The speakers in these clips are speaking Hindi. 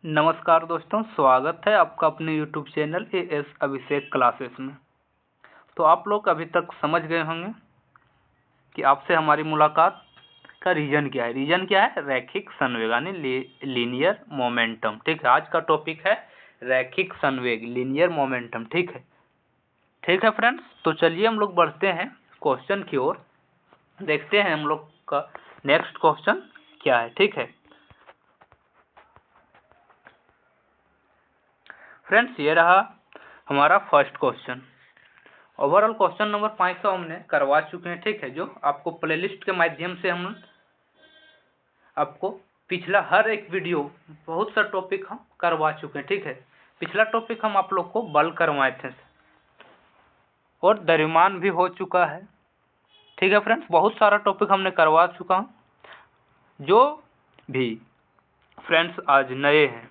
नमस्कार दोस्तों, स्वागत है आपका अपने YouTube चैनल एएस अभिषेक क्लासेस में। तो आप लोग अभी तक समझ गए होंगे कि आपसे हमारी मुलाकात का रीजन क्या है। रीजन क्या है? रैखिक संवेग यानी लीनियर मोमेंटम। ठीक है, आज का टॉपिक है रैखिक संवेग, लीनियर मोमेंटम। ठीक है फ्रेंड्स, तो चलिए हम लोग बढ़ते हैं क्वेश्चन की ओर। देखते हैं हम लोग का नेक्स्ट क्वेश्चन क्या है। ठीक है फ्रेंड्स, ये रहा हमारा first question. Overall question number 500 हमने करवा चुके हैं। ठीक है, जो आपको प्लेलिस्ट के माध्यम से हम आपको पिछला हर एक वीडियो बहुत सा टॉपिक हम करवा चुके हैं। ठीक है, पिछला टॉपिक हम आप लोग को बल करवाए थे और द्रव्यमान भी हो चुका है। ठीक है फ्रेंड्स, बहुत सारा टॉपिक हमने करवा चुका हूँ। जो भी फ्रेंड्स आज नए हैं,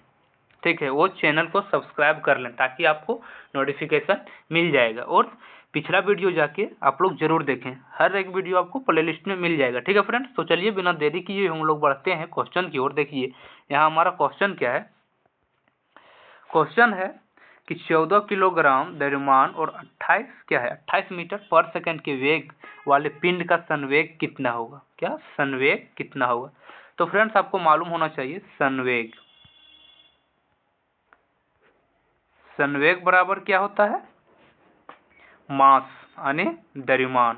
ठीक है, वो चैनल को सब्सक्राइब कर लें ताकि आपको नोटिफिकेशन मिल जाएगा। और पिछला वीडियो जाके आप लोग जरूर देखें, हर एक वीडियो आपको प्लेलिस्ट में मिल जाएगा। ठीक है फ्रेंड्स, तो चलिए बिना देरी किए हम लोग बढ़ते हैं क्वेश्चन की ओर। देखिए यहाँ हमारा क्वेश्चन क्या है। क्वेश्चन है कि 14 किलोग्राम द्रव्यमान और 28 मीटर पर सेकंड के वेग वाले पिंड का संवेग कितना होगा। क्या संवेग कितना होगा? तो फ्रेंड्स आपको मालूम होना चाहिए संवेग बराबर क्या होता है? मास यानी द्रव्यमान।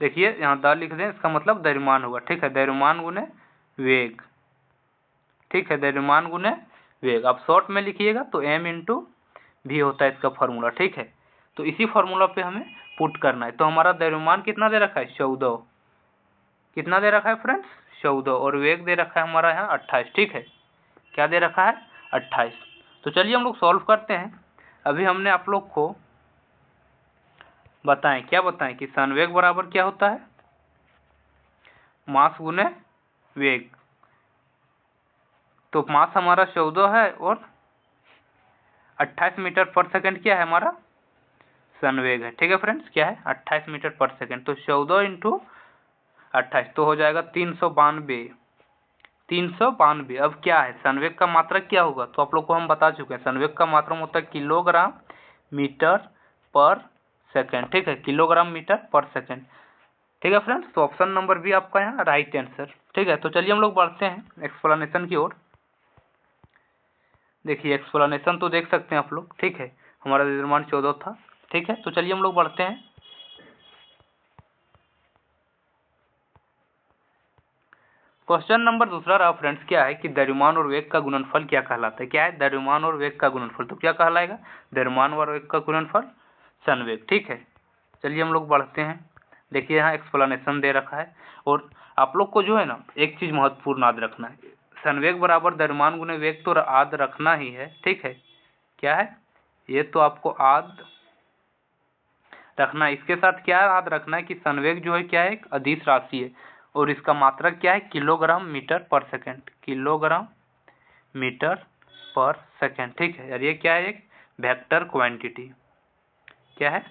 देखिए यहाँ द लिख दें, इसका मतलब द्रव्यमान होगा। ठीक है, द्रव्यमान गुने वेग। ठीक है, द्रव्यमान गुने वेग। आप शॉर्ट में लिखिएगा तो m इंटू भी होता है इसका फॉर्मूला। ठीक है, तो इसी फॉर्मूला पे हमें पुट करना है। तो हमारा द्रव्यमान कितना दे रखा है? 14। कितना दे रखा है फ्रेंड्स? 14। और वेग दे रखा है हमारा यहाँ 28। ठीक है, क्या दे रखा है? 28। तो चलिए हम लोग सॉल्व करते हैं। अभी हमने आप लोग को क्या बताएं कि संवेग बराबर क्या होता है? मास गुने वेग। तो मास हमारा 14 है और 28 मीटर पर सेकंड क्या है हमारा? संवेग है। ठीक है फ्रेंड्स, क्या है? 28 मीटर पर सेकंड। तो 14 इंटू 28 तो हो जाएगा 392। 392। अब क्या है संवेग का मात्रक क्या होगा? तो आप लोग को हम बता चुके हैं, संवेग का मात्रक होता है किलोग्राम मीटर पर सेकंड। ठीक है, किलोग्राम मीटर पर सेकंड। ठीक है फ्रेंड्स, तो ऑप्शन नंबर भी आपका यहाँ राइट आंसर। ठीक है, तो चलिए हम लोग बढ़ते हैं एक्सप्लेनेशन की ओर। देखिए एक्सप्लेनेशन तो देख सकते हैं आप लोग। ठीक है, हमारा द्रव्यमान 14 था। ठीक है, तो चलिए हम लोग बढ़ते हैं। क्वेश्चन नंबर दूसरा रहा फ्रेंड्स, क्या है कि द्रव्यमान और वेग का गुणनफल क्या कहलाता है। क्या है? द्रव्यमान और वेग का गुणनफल। तो क्या कहलाएगा? द्रव्यमान और वेग का गुणनफल संवेग। ठीक है, चलिए हम लोग बढ़ते हैं। देखिए यहाँ एक्सप्लेनेशन दे रखा है और आप लोग को जो है ना एक चीज महत्वपूर्ण याद रखना है, संवेग बराबर द्रव्यमान गुने वेग तो याद रखना ही है। ठीक है, क्या है ये तो आपको याद रखना है। इसके साथ क्या याद रखना है कि संवेग जो है क्या है? एक अदिश राशि है और इसका मात्रक क्या है? किलोग्राम मीटर पर सेकंड। किलोग्राम मीटर पर सेकंड। ठीक है, और ये क्या है? एक वेक्टर क्वांटिटी। क्या है?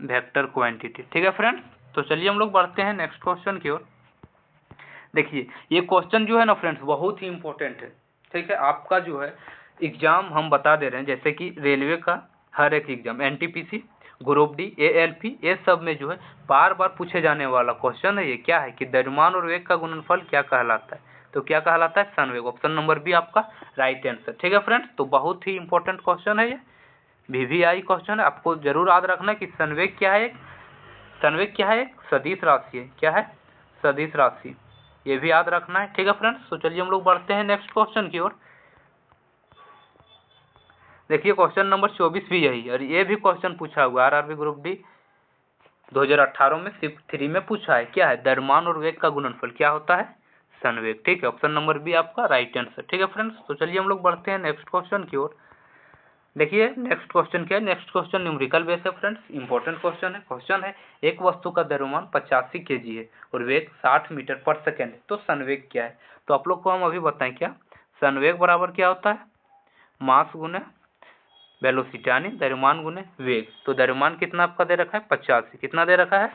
Vector quantity. ठीक है फ्रेंड्स, तो चलिए हम लोग बढ़ते हैं नेक्स्ट क्वेश्चन की ओर। देखिए ये क्वेश्चन जो है ना फ्रेंड्स बहुत ही इंपॉर्टेंट है। ठीक है, आपका जो है एग्जाम हम बता दे रहे हैं, जैसे कि रेलवे का हर एक exam, NTPC, group D, ALP, ये सब में जो है बार बार पूछे जाने वाला क्वेश्चन है। ये क्या है कि द्रव्यमान और वेग का गुणनफल क्या कहलाता है? तो क्या कहलाता है? संवेग। ऑप्शन नंबर बी आपका राइट आंसर। ठीक है फ्रेंड्स, तो बहुत ही इंपॉर्टेंट क्वेश्चन है ये, वीवीआई क्वेश्चन है। आपको जरूर याद रखना है कि संवेग क्या है? संवेग क्या है? एक सदिश राशि है। क्या है? सदिश राशि, ये भी याद रखना है। ठीक है फ्रेंड्स, तो चलिए हम लोग बढ़ते हैं नेक्स्ट क्वेश्चन की ओर। देखिए क्वेश्चन नंबर 24 भी यही, और ये भी क्वेश्चन पूछा हुआ आरआरबी ग्रुप डी 2018 में शिफ्ट 3 में पूछा है। क्या है? द्रव्यमान और वेग का गुणनफल क्या होता है? संवेग। ठीक है, ऑप्शन नंबर बी आपका राइट आंसर। ठीक है फ्रेंड्स, तो चलिए हम लोग बढ़ते हैं नेक्स्ट क्वेश्चन की ओर। देखिए नेक्स्ट क्वेश्चन क्या है। नेक्स्ट क्वेश्चन न्यूमेरिकल बेस है फ्रेंड्स, इंपॉर्टेंट क्वेश्चन है। क्वेश्चन है एक वस्तु का द्रव्यमान 85 kg है और वेग 60 मीटर पर सेकंड है, तो संवेग क्या है? तो आप लोग को हम अभी बताएं, क्या संवेग बराबर क्या होता है? मास गुने वेलोसिटी यानी द्रव्यमान गुने वेग। तो द्रव्यमान कितना आपका दे रखा है? 85। कितना दे रखा है?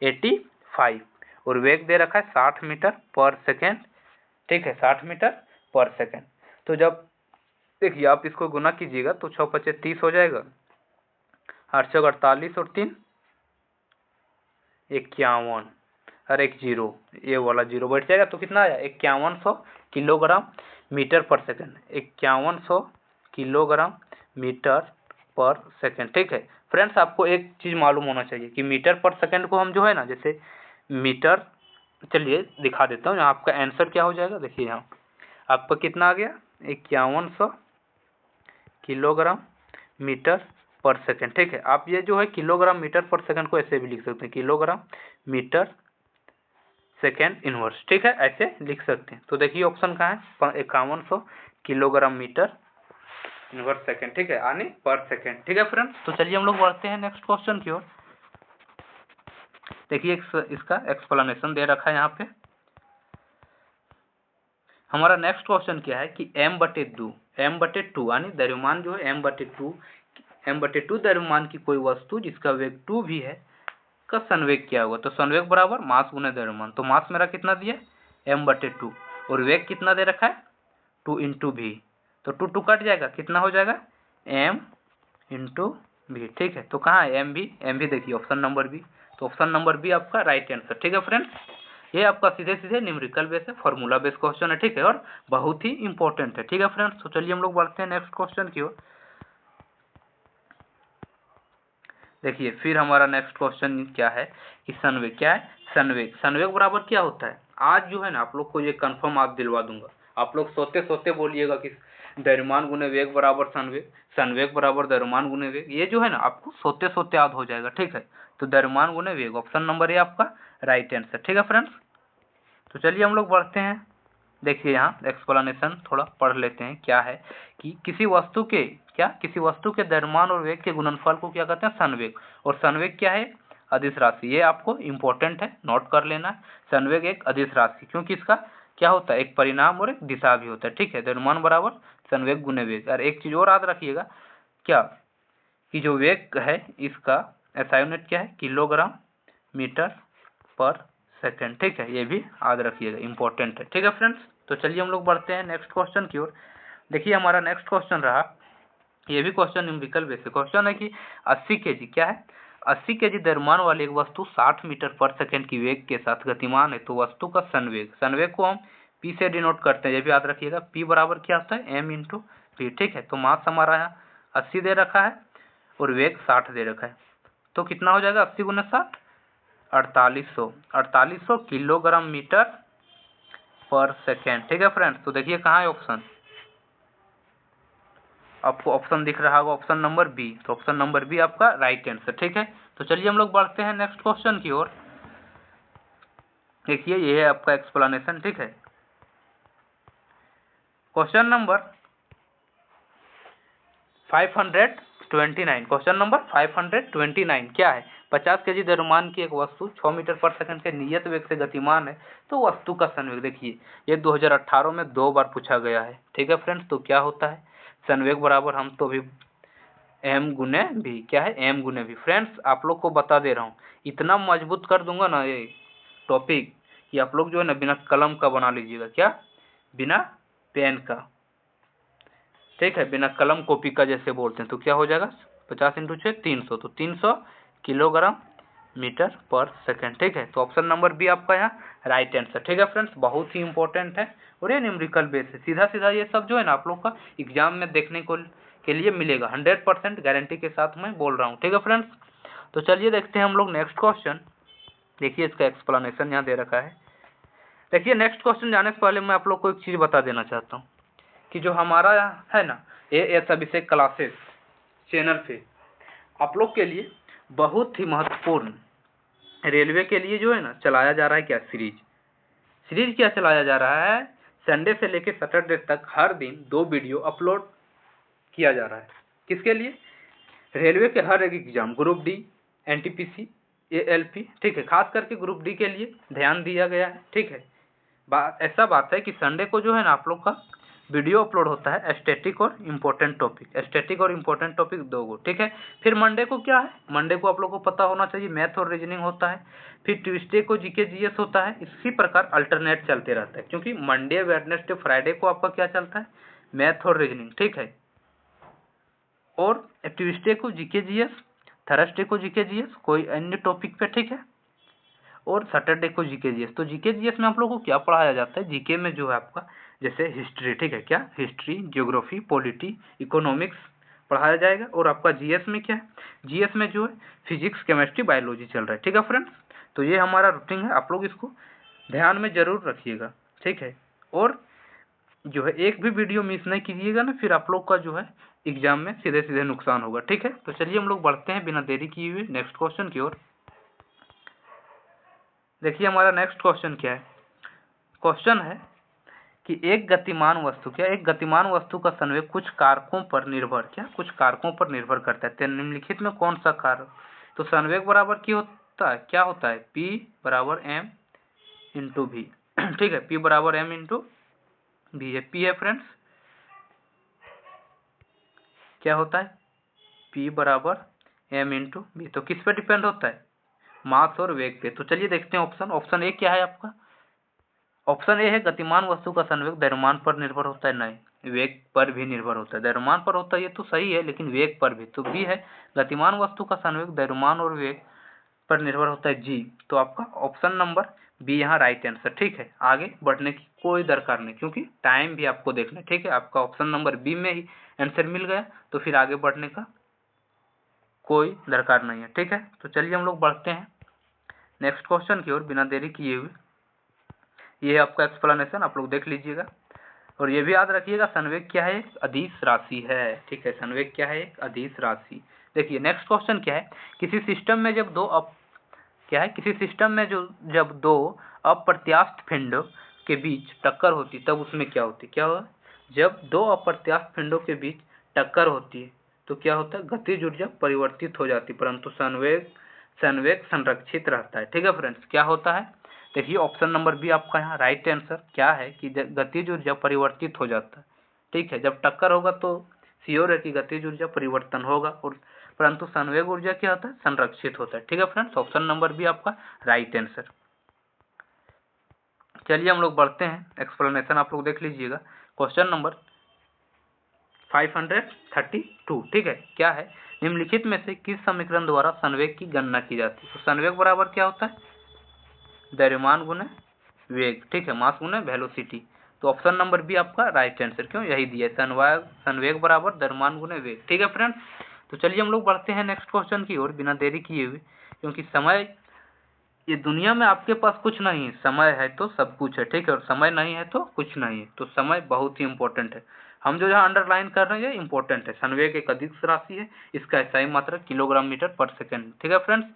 85। और वेग दे रखा है 60 मीटर पर सेकेंड। ठीक है, 60 मीटर पर सेकेंड। तो जब देखिए आप इसको गुना कीजिएगा तो 6 पचे 30 हो जाएगा, 8 चौक 48 और 3 51 और एक जीरो, ये वाला जीरो बैठ जाएगा तो कितना आया 5100 किलोग्राम मीटर पर सेकंड, 5100 किलोग्राम मीटर पर सेकंड। ठीक है फ्रेंड्स, आपको एक चीज़ मालूम होना चाहिए कि मीटर पर सेकंड को हम जो है ना, जैसे मीटर, चलिए दिखा देता हूँ यहाँ आपका आंसर क्या हो जाएगा। देखिए यहाँ आपका कितना आ गया 5100 किलोग्राम मीटर पर सेकंड। ठीक है, आप ये जो है किलोग्राम मीटर पर सेकंड को ऐसे भी लिख सकते हैं, किलोग्राम मीटर सेकेंड इनवर्स। ठीक है, ऐसे लिख सकते हैं। तो देखिए ऑप्शन कहाँ है, 5100 किलोग्राम मीटर इनवर्स सेकेंड। ठीक है, यानी पर सेकेंड। ठीक है फ्रेंड्स, तो चलिए हम लोग बढ़ते हैं नेक्स्ट क्वेश्चन की ओर। देखिए इसका एक्सप्लेनेशन दे रखा है यहाँ पे। हमारा नेक्स्ट क्वेश्चन क्या है कि m/2 यानी द्रव्यमान जो है m/2 द्रव्यमान की कोई वस्तु जिसका वेग 2 भी है का संवेग क्या होगा। तो संवेग बराबर मास गुने द्रव्यमान। तो मास मेरा कितना दिया m/2 और वेग कितना दे रखा है 2 × v। तो 2 2 कट जाएगा, कितना हो जाएगा m × v। ठीक है, तो कहाँ है m भी देखिए ऑप्शन नंबर बी। तो ऑप्शन नंबर बी आपका राइट आंसर। ठीक है फ्रेंड्स, ये आपका सीधे सीधे न्यूमेरिकल बेस है, फॉर्मूला बेस क्वेश्चन है। ठीक है, और बहुत ही इंपॉर्टेंट है। ठीक है फ्रेंड्स, तो चलिए हम लोग बढ़ते हैं नेक्स्ट क्वेश्चन की ओर। देखिए फिर हमारा नेक्स्ट क्वेश्चन क्या है कि संवेग क्या है, संवेग बराबर क्या होता है। आज जो है ना आप लोग को ये कंफर्म आप दिलवा दूंगा। आप लोग सोते सोते बोलिएगा कि द्रव्यमान गुने वेग बराबर संवेग बराबर द्रव्यमान गुने वेग। ये जो है ना आपको सोते सोते याद हो जाएगा। ठीक है, तो द्रव्यमान गुने वेग ऑप्शन नंबर ए आपका राइट आंसर। ठीक है फ्रेंड्स, तो चलिए हम लोग बढ़ते हैं। देखिए यहाँ एक्सप्लेनेशन थोड़ा पढ़ लेते हैं। क्या है कि किसी वस्तु के द्रव्यमान और वेग के गुणनफल को क्या कहते हैं संवेग। और संवेग क्या है अदिश राशि। ये आपको इम्पोर्टेंट है, नोट कर लेना। संवेग एक अदिश राशि, क्योंकि इसका क्या होता है एक परिणाम और एक दिशा भी होता है। ठीक है, द्रव्यमान बराबर संवेग गुने वेग। और एक चीज और याद रखिएगा क्या कि जो वेग है इसका SI यूनिट क्या है किलोग्राम मीटर पर सेकेंड। ठीक है, ये भी याद रखिएगा, इंपॉर्टेंट है। ठीक है फ्रेंड्स, तो चलिए हम लोग बढ़ते हैं नेक्स्ट क्वेश्चन की ओर। देखिए हमारा नेक्स्ट क्वेश्चन रहा, ये भी क्वेश्चन न्यूमेरिकल बेस पे क्वेश्चन है कि 80 kg क्या है 80 kg द्रव्यमान वाली एक वस्तु 60 मीटर पर सेकंड की वेग के साथ गतिमान है। तो वस्तु का संवेग को हम P से डिनोट करते हैं, ये भी याद रखिएगा। P बराबर क्या होता है m × v। ठीक है, तो मास हमारा यहाँ 80 दे रखा है और वेग 60 दे रखा है। तो कितना हो जाएगा 80 × 60 4800 किलोग्राम मीटर पर सेकेंड। ठीक है फ्रेंड्स, तो देखिए कहाँ है ऑप्शन, आपको ऑप्शन दिख रहा होगा ऑप्शन नंबर बी। तो ऑप्शन नंबर बी आपका राइट आंसर। ठीक है, तो चलिए हम लोग बढ़ते हैं नेक्स्ट क्वेश्चन की ओर। देखिए ये है आपका एक्सप्लेनेशन। ठीक है, क्वेश्चन नंबर 529, क्वेश्चन नंबर 529 क्या है 50 kg द्रव्यमान की एक वस्तु 6 मीटर पर सेकंड के नियत वेग से गतिमान है। तो वस्तु का संवेग देखिए ये 2018 में 2 बार पूछा गया है। ठीक है फ्रेंड्स, तो क्या होता है संवेग बराबर हम तो भी m गुने v। क्या है m गुने v। फ्रेंड्स आप लोग को बता दे रहा हूँ, इतना मजबूत कर दूंगा ना ये टॉपिक कि आप लोग जो है ना बिना कलम का बना लीजिएगा, क्या बिना पेन का। ठीक है, बिना कलम कॉपी का जैसे बोलते हैं। तो क्या हो जाएगा 50 × 6 300, तो 300 किलोग्राम मीटर पर सेकंड। ठीक है, तो ऑप्शन नंबर बी आपका यहाँ राइट आंसर। ठीक है फ्रेंड्स, बहुत ही इंपॉर्टेंट है और ये न्यूमेरिकल बेस है। सीधा सीधा ये सब जो है ना आप लोग का एग्जाम में देखने को के लिए मिलेगा, 100% गारंटी के साथ मैं बोल रहा हूँ। ठीक है फ्रेंड्स, तो चलिए देखते हैं हम लोग नेक्स्ट क्वेश्चन। देखिए इसका एक्सप्लेनेशन यहाँ दे रखा है। देखिए नेक्स्ट क्वेश्चन जाने से पहले मैं आप लोग को एक चीज़ बता देना चाहता हूँ कि जो हमारा है ना ये अभिषेक क्लासेस चैनल पे आप लोग के लिए बहुत ही महत्वपूर्ण रेलवे के लिए जो है ना चलाया जा रहा है क्या सीरीज क्या चलाया जा रहा है। संडे से लेकर सैटरडे तक हर दिन 2 वीडियो अपलोड किया जा रहा है। किसके लिए, रेलवे के हर एक exam, group D, NTPC, ALP। ठीक है, खास करके ग्रुप डी के लिए ध्यान दिया गया है। ठीक है, ऐसा बात है कि संडे को जो है ना आप लोग का वीडियो अपलोड होता है स्टैटिक और इम्पोर्टेंट टॉपिक 2 गो। ठीक है, फिर मंडे को क्या है, मंडे को आप लोग को पता होना चाहिए मैथ और रीजनिंग होता है। फिर ट्यूसडे को GK GS होता है। इसी प्रकार अल्टरनेट चलते रहता है, क्योंकि मंडे वेडनेसडे फ्राइडे को आपका क्या चलता है मैथ और रीजनिंग, ठीक है। और ट्यूसडे को जीके जीएस, थर्सडे को जीके जीएस कोई अन्य टॉपिक पे, ठीक है, और सैटरडे को जीके जीएस। तो जीके जीएस में आप लोगों को क्या पढ़ाया जाता है? जीके में जो है आपका जैसे हिस्ट्री, ठीक है, क्या हिस्ट्री, ज्योग्राफी, पॉलिटी, इकोनॉमिक्स पढ़ाया जाएगा। और आपका जीएस में क्या है? जीएस में जो है फिजिक्स, केमिस्ट्री, बायोलॉजी चल रहा है, ठीक है फ्रेंड्स। तो ये हमारा रूटीन है, आप लोग इसको ध्यान में जरूर रखिएगा, ठीक है। और जो है एक भी वीडियो मिस नहीं कीजिएगा ना, फिर आप लोग का जो है एग्जाम में सीधे सीधे नुकसान होगा, ठीक है। तो चलिए हम लोग बढ़ते हैं बिना देरी किए हुए नेक्स्ट क्वेश्चन की ओर। देखिए हमारा नेक्स्ट क्वेश्चन क्या है? क्वेश्चन है कि एक गतिमान वस्तु, क्या एक गतिमान वस्तु का संवेग कुछ कारकों पर निर्भर, क्या कुछ कारकों पर निर्भर करता है, तो निम्नलिखित में कौन सा कारक? तो संवेग बराबर की होता है, क्या होता है? P बराबर m इंटू भी, ठीक है, P बराबर m इंटू भी है। P है फ्रेंड्स, क्या होता है? P बराबर m इंटू भी। तो किस पे डिपेंड होता है? मास और वेग पे। तो चलिए देखते हैं ऑप्शन। ऑप्शन ए क्या है आपका? ऑप्शन ए है गतिमान वस्तु का संवेग द्रव्यमान पर निर्भर होता है, नहीं, वेग पर भी निर्भर होता है। द्रव्यमान पर होता है ये तो सही है, लेकिन वेग पर भी। तो बी है गतिमान वस्तु का संवेग द्रव्यमान और वेग पर निर्भर होता है, जी। तो आपका ऑप्शन नंबर बी यहाँ राइट आंसर, ठीक है। आगे बढ़ने की कोई दरकार नहीं, क्योंकि टाइम भी आपको देखना है, ठीक है। आपका ऑप्शन नंबर बी में ही आंसर मिल गया, तो फिर आगे बढ़ने का कोई दरकार नहीं है, ठीक है। तो चलिए हम लोग बढ़ते हैं नेक्स्ट क्वेश्चन की ओर बिना देरी किए हुए। ये आपका एक्सप्लेनेशन आप लोग देख लीजिएगा, और ये भी याद रखिएगा संवेग क्या है? एक अदिश राशि है, ठीक है। संवेग क्या है? एक अदिश राशि। देखिए नेक्स्ट क्वेश्चन क्या है? किसी सिस्टम में जब क्या है? किसी सिस्टम में जब दो अप्रत्यास्थ पिंडों के बीच टक्कर होती तब उसमें क्या होती? क्या हुआ? जब दो अप्रत्यास्थ पिंडों के बीच टक्कर होती है तो क्या होता है? गतिज ऊर्जा परिवर्तित हो जाती, परंतु संवेग संरक्षित रहता है, ठीक है फ्रेंड्स। क्या होता है? देखिए ऑप्शन नंबर बी आपका यहाँ राइट आंसर क्या है कि गतिज ऊर्जा परिवर्तित हो जाता है, ठीक है। जब टक्कर होगा तो श्योर है कि गतिज ऊर्जा परिवर्तन होगा, और परंतु संवेग ऊर्जा क्या होता है? संरक्षित होता है, ठीक है फ्रेंड्स। ऑप्शन नंबर बी आपका राइट आंसर। चलिए हम लोग बढ़ते हैं, एक्सप्लेनेशन आप लोग देख लीजिएगा। क्वेश्चन नंबर 532, ठीक है। क्या है? निम्नलिखित में से किस समीकरण द्वारा संवेग की गणना की जाती है? तो संवेग बराबर क्या होता है? द्रव्यमान गुने वेग, ठीक है, मास गुने वेलोसिटी। तो ऑप्शन नंबर बी आपका राइट आंसर, क्यों यही दिया है, संवेग बराबर द्रव्यमान गुने वेग, ठीक है फ्रेंड्स। तो चलिए हम लोग बढ़ते हैं नेक्स्ट क्वेश्चन की ओर बिना देरी किए हुए, क्योंकि समय, ये दुनिया में आपके पास कुछ नहीं है, समय है तो सब कुछ है, ठीक है, और समय नहीं है तो कुछ नहीं है। तो समय बहुत ही इंपॉर्टेंट है, हम जो यहाँ अंडरलाइन कर रहे हैं ये इंपॉर्टेंट है। संवेग एक अदिश राशि है, इसका SI मात्रक किलोग्राम मीटर पर सेकेंड, ठीक है फ्रेंड्स।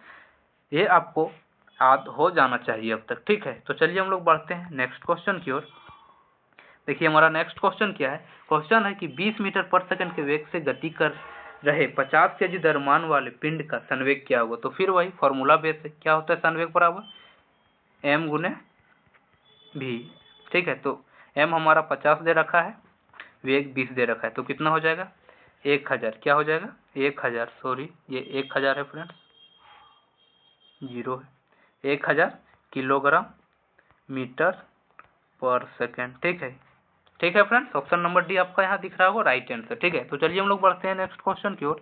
ये आपको याद हो जाना चाहिए अब तक, ठीक है। तो चलिए हम लोग बढ़ते हैं नेक्स्ट क्वेश्चन की ओर। देखिए हमारा नेक्स्ट क्वेश्चन क्या है? क्वेश्चन है कि 20 मीटर पर सेकंड के वेग से गति कर रहे 50 kg द्रव्यमान वाले पिंड का संवेग क्या होगा? तो फिर वही फॉर्मूला बेस है, क्या होता है? संवेग बराबर m गुने भी, ठीक है। तो m हमारा 50 दे रखा है, वेग 20 दे रखा है, तो कितना हो जाएगा? 1000, क्या हो जाएगा? 1000, सॉरी ये 1000 है फ्रेंड्स, 0 है, 1000 किलोग्राम मीटर पर सेकेंड, ठीक है, ठीक है फ्रेंड्स। ऑप्शन नंबर डी आपका यहाँ दिख रहा होगा राइट आंसर, ठीक है। तो चलिए हम लोग बढ़ते हैं नेक्स्ट क्वेश्चन की ओर।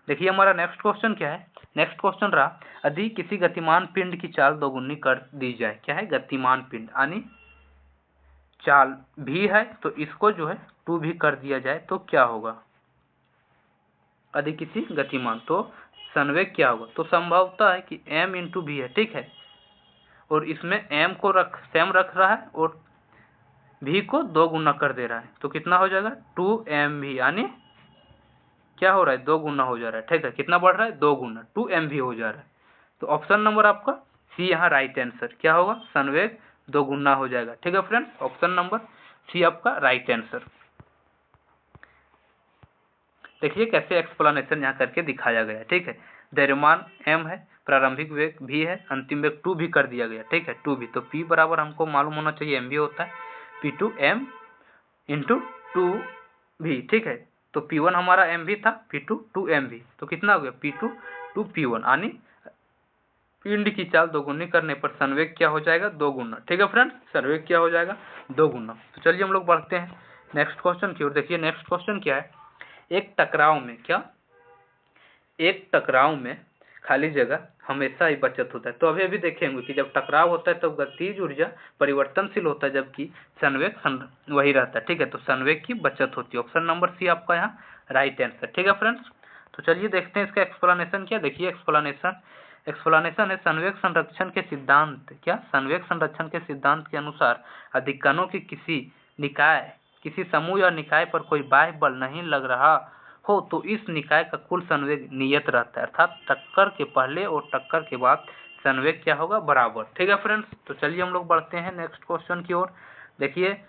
देखिए हमारा नेक्स्ट क्वेश्चन क्या है? नेक्स्ट क्वेश्चन रहा, यदि किसी गतिमान पिंड की चाल दोगुनी कर दी जाए, क्या है? गतिमान पिंड यानी चाल भी है तो इसको जो है 2 भी कर दिया जाए तो क्या होगा? यदि किसी गतिमान, तो संवेग क्या होगा? तो संभवता है कि m इंटू भी है, ठीक है, और इसमें m को सेम रख रहा है और v को 2 गुना कर दे रहा है, तो कितना हो जाएगा? 2mv, यानी क्या हो रहा है? 2 गुना हो जा रहा है, ठीक है। कितना बढ़ रहा है? 2 गुना, 2mv हो जा रहा है। तो ऑप्शन नंबर आपका सी यहाँ राइट आंसर, क्या होगा? संवेग 2 गुना हो जाएगा, ठीक है फ्रेंड्स। ऑप्शन नंबर सी आपका राइट आंसर। देखिए कैसे एक्सप्लेनेशन यहाँ करके दिखाया गया, ठीक है। द्रव्यमान m है, प्रारंभिक वेग v है, अंतिम वेग 2 भी कर दिया गया, ठीक है, 2 भी। तो p बराबर हमको मालूम होना चाहिए m भी होता है, p2 m इंटू 2 भी, ठीक है। तो p1 हमारा m भी था, p2 2m भी, तो कितना हो गया? p2 2p1, यानी पिंड की चाल दोगुनी करने पर संवेग क्या हो जाएगा, 2 गुना। ठीक है फ्रेंड्स, संवेग क्या हो जाएगा, 2 गुना। तो चलिए हम लोग बढ़ते हैं नेक्स्ट क्वेश्चन की ओर। देखिए नेक्स्ट क्वेश्चन क्या है, एक टकराव में खाली जगह हमेशा ही बचत होता है। तो अभी देखेंगे कि जब टकराव होता है तो गतिज ऊर्जा परिवर्तनशील होता है, जबकि संवेग वही रहता है। ठीक है, तो संवेग की बचत होती है। ऑप्शन नंबर सी आपका यहाँ राइट आंसर। ठीक है फ्रेंड्स, तो चलिए देखते हैं इसका एक्सप्लेनेशन क्या। देखिए एक्सप्लेनेशन है संवेग संरक्षण के सिद्धांत। क्या, संवेग संरक्षण के सिद्धांत के अनुसार अधिकरणों की किसी समूह या निकाय पर कोई बाह्य बल नहीं लग रहा हो तो इस निकाय का कुल संवेग नियत रहता है, अर्थात टक्कर के पहले और टक्कर के बाद संवेग क्या होगा, बराबर। ठीक है फ्रेंड्स, तो चलिए हम लोग बढ़ते हैं नेक्स्ट क्वेश्चन की ओर। देखिए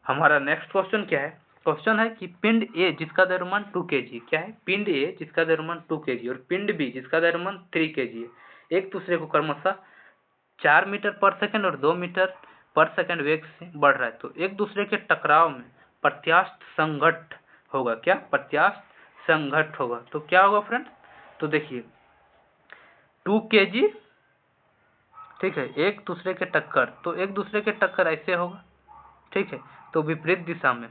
हमारा नेक्स्ट क्वेश्चन क्या है, क्वेश्चन है कि पिंड ए जिसका द्रव्यमान 2 kg, क्या है, पिंड ए जिसका द्रव्यमान 2 kg और पिंड बी जिसका द्रव्यमान 3 kg है, एक दूसरे को क्रमशः 4 मीटर पर सेकंड और 2 मीटर पर सेकंड वेग से बढ़ रहा है, तो एक दूसरे के टकराव में प्रत्यास्थ संघट्ट होगा। क्या, प्रत्यास्थ संघट्ट होगा। तो क्या होगा फ्रेंड्स, तो देखिए 2 kg, ठीक है, एक दूसरे के टक्कर, तो एक दूसरे के टक्कर ऐसे होगा। ठीक है, तो विपरीत दिशा में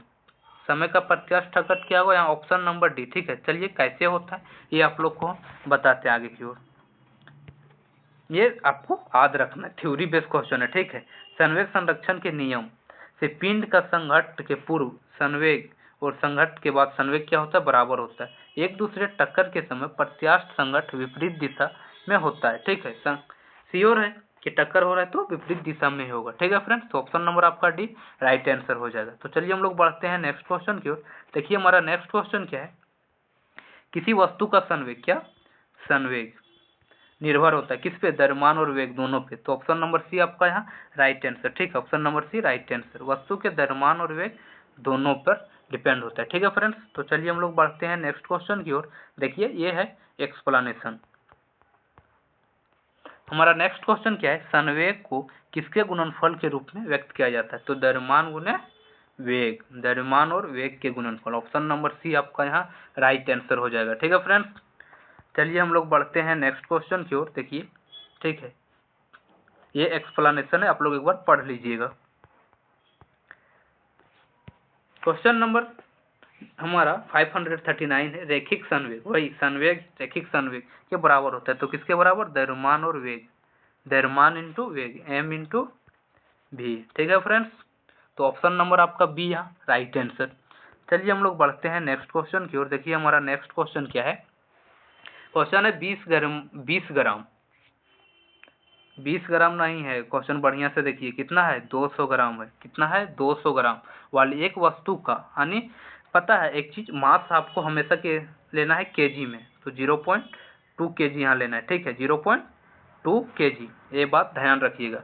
समय का प्रत्यास्थ ठक्कर क्या होगा, यहाँ ऑप्शन नंबर डी। ठीक है, चलिए कैसे होता है ये आप लोग को बताते हैं आगे की ओर। ये आपको याद रखना, थ्योरी बेस्ड क्वेश्चन है। ठीक है, संवेग संरक्षण के नियम से पिंड का संघट्ट के पूर्व संवेग और संघट्ट के बाद संवेग क्या होता है, बराबर होता है। एक दूसरे टक्कर के समय प्रत्यास्थ संघट्ट विपरीत दिशा में होता है। ठीक है, श्योर है कि टक्कर हो रहा है तो विपरीत दिशा में होगा। ठीक है फ्रेंड्स, तो ऑप्शन नंबर आपका डी राइट आंसर हो जाएगा। तो चलिए हम लोग बढ़ते हैं नेक्स्ट क्वेश्चन की ओर। देखिए हमारा नेक्स्ट क्वेश्चन क्या है, किसी वस्तु का संवेग, क्या, संवेग निर्भर होता है किस पे, द्रव्यमान और वेग दोनों पे। तो ऑप्शन नंबर सी आपका यहाँ राइट आंसर। ठीक है, option number C right answer, वस्तु के द्रव्यमान और वेग दोनों पर डिपेंड होता है। ठीक है फ्रेंड्स, तो चलिए हम लोग बढ़ते हैं नेक्स्ट क्वेश्चन की ओर। देखिए ये है एक्सप्लेनेशन। हमारा नेक्स्ट क्वेश्चन क्या है, संवेग को किसके गुणनफल के रूप में व्यक्त किया जाता है। तो द्रव्यमान गुने वेग, द्रव्यमान और वेग के गुणनफल। ऑप्शन नंबर सी आपका यहाँ राइट आंसर हो जाएगा। ठीक है फ्रेंड्स, चलिए हम लोग बढ़ते हैं नेक्स्ट क्वेश्चन की ओर। देखिए ठीक है, ये एक्सप्लेनेशन है, आप लोग एक बार पढ़ लीजिएगा। क्वेश्चन नंबर हमारा 539 है, रैखिक संवेग, वही संवेग रैखिक संवेग के बराबर होता है। तो किसके बराबर, द्रव्यमान और वेग, द्रव्यमान इंटू वेग, m इंटू भी। ठीक है फ्रेंड्स, तो ऑप्शन नंबर आपका बी यहाँ राइट आंसर। चलिए हम लोग बढ़ते हैं नेक्स्ट क्वेश्चन की ओर। देखिए हमारा नेक्स्ट क्वेश्चन क्या है, क्वेश्चन है 20 ग्राम नहीं है क्वेश्चन, बढ़िया से देखिए कितना है, 200 ग्राम है। कितना है, 200 ग्राम वाली एक वस्तु का, यानी पता है एक चीज, मास आपको हमेशा के लेना है केजी में, तो 0.2 kg यहाँ लेना है। ठीक है, 0.2 kg, ये बात ध्यान रखिएगा।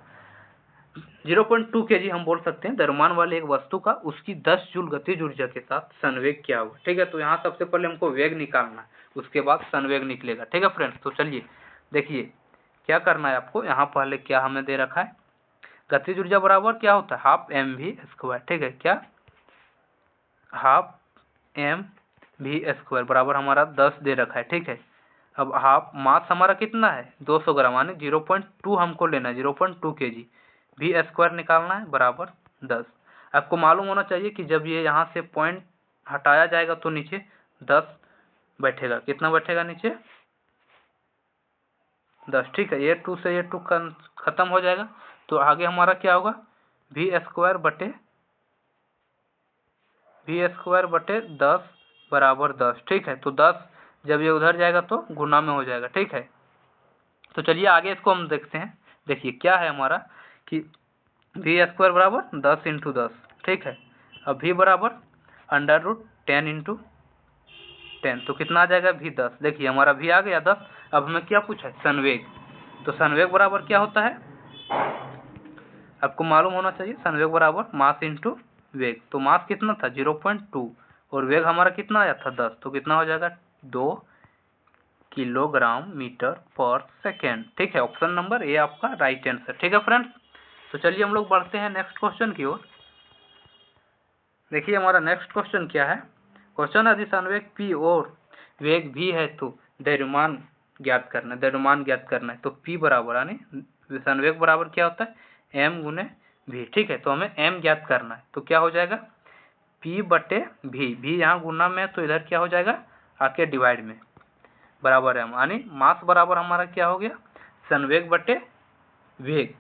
0.2 kg हम बोल सकते हैं द्रव्यमान वाले एक वस्तु का, उसकी 10 जूल गतिज ऊर्जा के साथ संवेग क्या होगा। ठीक है, तो यहाँ सबसे पहले हमको वेग निकालना है, उसके बाद संवेग निकलेगा। ठीक है फ्रेंड्स, तो चलिए देखिए क्या करना है आपको, यहाँ पहले क्या हमें दे रखा है, गतिज ऊर्जा बराबर क्या होता है, हाफ mv²। ठीक है, क्या, हाफ mv² बराबर हमारा 10 दे रखा है। ठीक है, अब हाफ मास हमारा कितना है, 200 ग्राम, यानी 0.2 हमको लेना है, 0.2 kg, v² निकालना है बराबर 10। आपको मालूम होना चाहिए कि जब ये यहाँ से पॉइंट हटाया जाएगा तो नीचे 10 बैठेगा। कितना बैठेगा नीचे, 10। ठीक है, ये 2 से ये 2 खत्म हो जाएगा, तो आगे हमारा क्या होगा, v² बटे 10 बराबर 10। ठीक है, तो 10 जब ये उधर जाएगा तो गुना में हो जाएगा। ठीक है, तो चलिए आगे इसको हम देखते हैं। देखिए क्या है हमारा कि v² बराबर 10 इंटू 10। ठीक है, अब v बराबर √10 इंटू 10, तो कितना आ जाएगा, v10। देखिए हमारा v आ गया 10। अब हमें क्या पूछा है, संवेग, तो संवेग बराबर क्या होता है, आपको मालूम होना चाहिए, संवेग बराबर मास इंटू वेग। तो मास कितना था, 0.2, और वेग हमारा कितना आया था, 10, तो कितना हो जाएगा, 2 किलोग्राम मीटर पर सेकेंड। ठीक है, ऑप्शन नंबर ए आपका राइट आंसर। ठीक है फ्रेंड्स, तो चलिए हम लोग बढ़ते हैं नेक्स्ट क्वेश्चन की ओर। देखिए हमारा नेक्स्ट क्वेश्चन क्या है, क्वेश्चन यदि संवेग P और वेग V है तो द्रव्यमान ज्ञात करना है, द्रव्यमान ज्ञात करना है। तो P बराबर यानी संवेग बराबर क्या होता है m गुने v, ठीक है। तो हमें m ज्ञात करना है, तो क्या हो जाएगा P बटे v यहाँ गुना में, तो इधर क्या हो जाएगा आके डिवाइड में, बराबर है यानी मास बराबर हमारा क्या हो गया संवेग बटे वेग।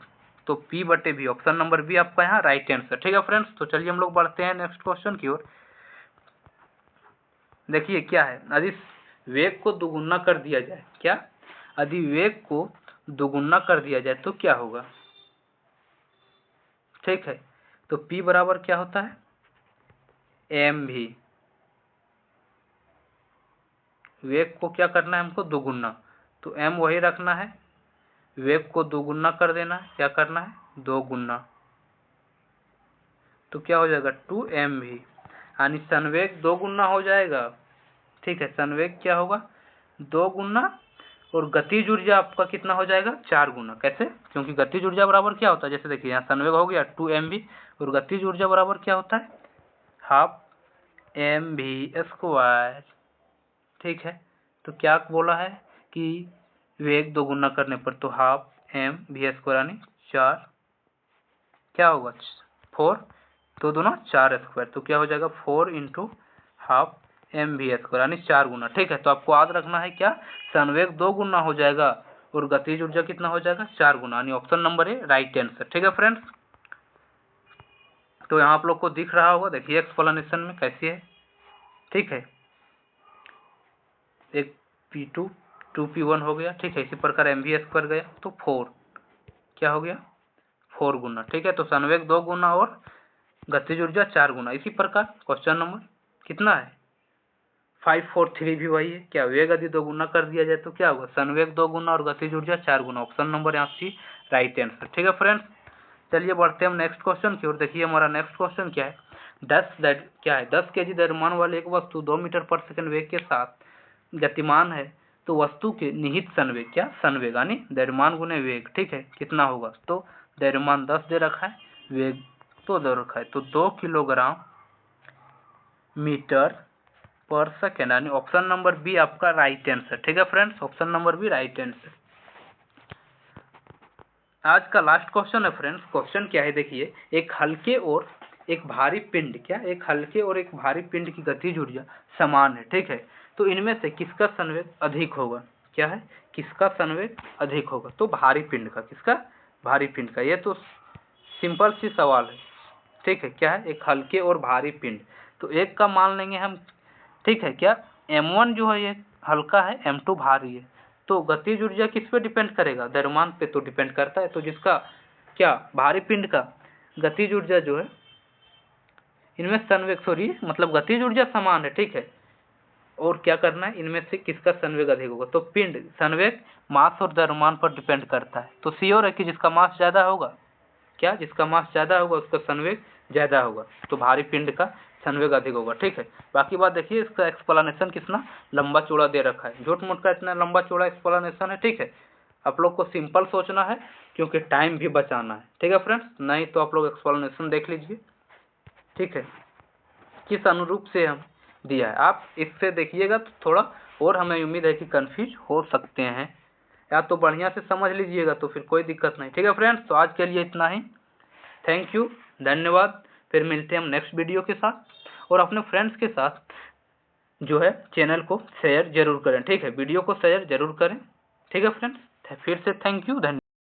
तो P बटे v, ऑप्शन नंबर बी आपका यहाँ राइट आंसर, ठीक है फ्रेंड्स। तो चलिए हम लोग बढ़ते हैं नेक्स्ट क्वेश्चन की ओर। देखिए क्या है, यदि वेग को दुगुना कर दिया जाए, क्या यदि वेग को दुगुना कर दिया जाए तो क्या होगा, ठीक है। तो P बराबर क्या होता है mv, वेग को क्या करना है हमको दुगुना, तो m वही रखना है, वेग को दुगुना कर देना है, क्या करना है दो गुना, तो क्या हो जाएगा 2mv, यानी संवेग दो गुना हो जाएगा, ठीक है। संवेग क्या होगा दो गुना, और गतिज ऊर्जा आपका कितना हो जाएगा 4 गुना। कैसे, क्योंकि गतिज ऊर्जा बराबर क्या होता है, जैसे देखिए यहाँ संवेग हो गया 2mv, और गतिज ऊर्जा बराबर क्या होता है हाफ mv², ठीक है। तो क्या बोला है कि वेग दो गुना करने पर, तो हाफ mv² यानी 4, क्या होगा 4, तो दोनों 4 स्क्वायर, तो क्या हो जाएगा 4 इंटू हाफ mv² यानी 4 गुना, ठीक है। तो आपको याद रखना है क्या संवेग दो गुना हो जाएगा और गतिज ऊर्जा कितना हो जाएगा 4 गुना, यानी option number A right answer, ठीक है फ्रेंड्स। तो यहाँ आप लोग को दिख रहा होगा, देखिए एक्सप्लेनेशन में कैसी है, ठीक है। एक P2 2P1 हो गया, ठीक है। इसी प्रकार mv² गया तो 4, क्या हो गया 4 गुना, ठीक है। तो संवेग दो गुना और गतिज ऊर्जा 4 गुना। इसी प्रकार क्वेश्चन नंबर कितना है 543 भी वही है, क्या वेग यदि दो गुना कर दिया जाए तो क्या होगा संवेग दो गुना और गतिज ऊर्जा 4 गुना, ऑप्शन नंबर यहाँ सी राइट आंसर, ठीक है फ्रेंड्स। चलिए बढ़ते हैं हम नेक्स्ट क्वेश्चन की ओर। देखिए हमारा नेक्स्ट क्वेश्चन क्या है, 10 kg द्रव्यमान वाली एक वस्तु 2 मीटर पर सेकंड वेग के साथ गतिमान है, तो वस्तु के निहित संवेग, क्या संवेग यानी द्रव्यमान गुने वेग, ठीक है, कितना होगा। तो द्रव्यमान 10 दे रखा है, वेग तो दे रखा है, तो 2 किलोग्राम मीटर पर सेकेंड, यानी ऑप्शन नंबर बी आपका राइट आंसर, ठीक है friends, option number B right answer. आज का लास्ट क्वेश्चन है फ्रेंड्स। क्वेश्चन क्या है देखिए, एक हल्के और एक भारी पिंड, क्या एक हल्के और एक भारी पिंड की गतिज ऊर्जा समान है, ठीक है। तो इनमें से किसका संवेग अधिक होगा, क्या है किसका संवेग अधिक होगा, तो भारी पिंड का, किसका भारी पिंड का। ये तो सिंपल सी सवाल है, ठीक है। क्या है एक हल्के और भारी पिंड, तो एक का मान लेंगे हम, ठीक है। क्या m1 जो है ये हल्का है, m2 भारी है, तो गतिज ऊर्जा किस पे डिपेंड करेगा द्रव्यमान पे तो डिपेंड करता है। तो जिसका क्या भारी पिंड का गतिज ऊर्जा जो है, इनमें संवेग मतलब गतिज ऊर्जा समान है, ठीक है। और क्या करना है इनमें से किसका संवेग अधिक होगा, तो पिंड संवेग मास और द्रव्यमान पर डिपेंड करता है। तो श्योर है कि जिसका मास ज्यादा होगा, क्या जिसका मास ज्यादा होगा उसका संवेग ज्यादा होगा, तो भारी पिंड का संवेग अधिक होगा, ठीक है। बाकी बात देखिए इसका एक्सप्लेनेशन कितना लंबा चौड़ा दे रखा है, झूठ मूठ का इतना लंबा चौड़ा एक्सप्लेनेशन है, ठीक है। आप लोग को सिंपल सोचना है क्योंकि टाइम भी बचाना है, ठीक है फ्रेंड्स। नहीं तो आप लोग एक्सप्लेनेशन देख लीजिए, ठीक है, किस अनुरूप से हम दिया है। आप इससे देखिएगा तो थोड़ा और हमें उम्मीद है कि कंफ्यूज हो सकते हैं, या तो बढ़िया से समझ लीजिएगा तो फिर कोई दिक्कत नहीं, ठीक है फ्रेंड्स। तो आज के लिए इतना ही, थैंक यू, धन्यवाद। फिर मिलते हैं हम नेक्स्ट वीडियो के साथ, और अपने फ्रेंड्स के साथ जो है चैनल को शेयर जरूर करें, ठीक है, वीडियो को शेयर जरूर करें, ठीक है फ्रेंड्स। फिर से थैंक यू, धन्यवाद।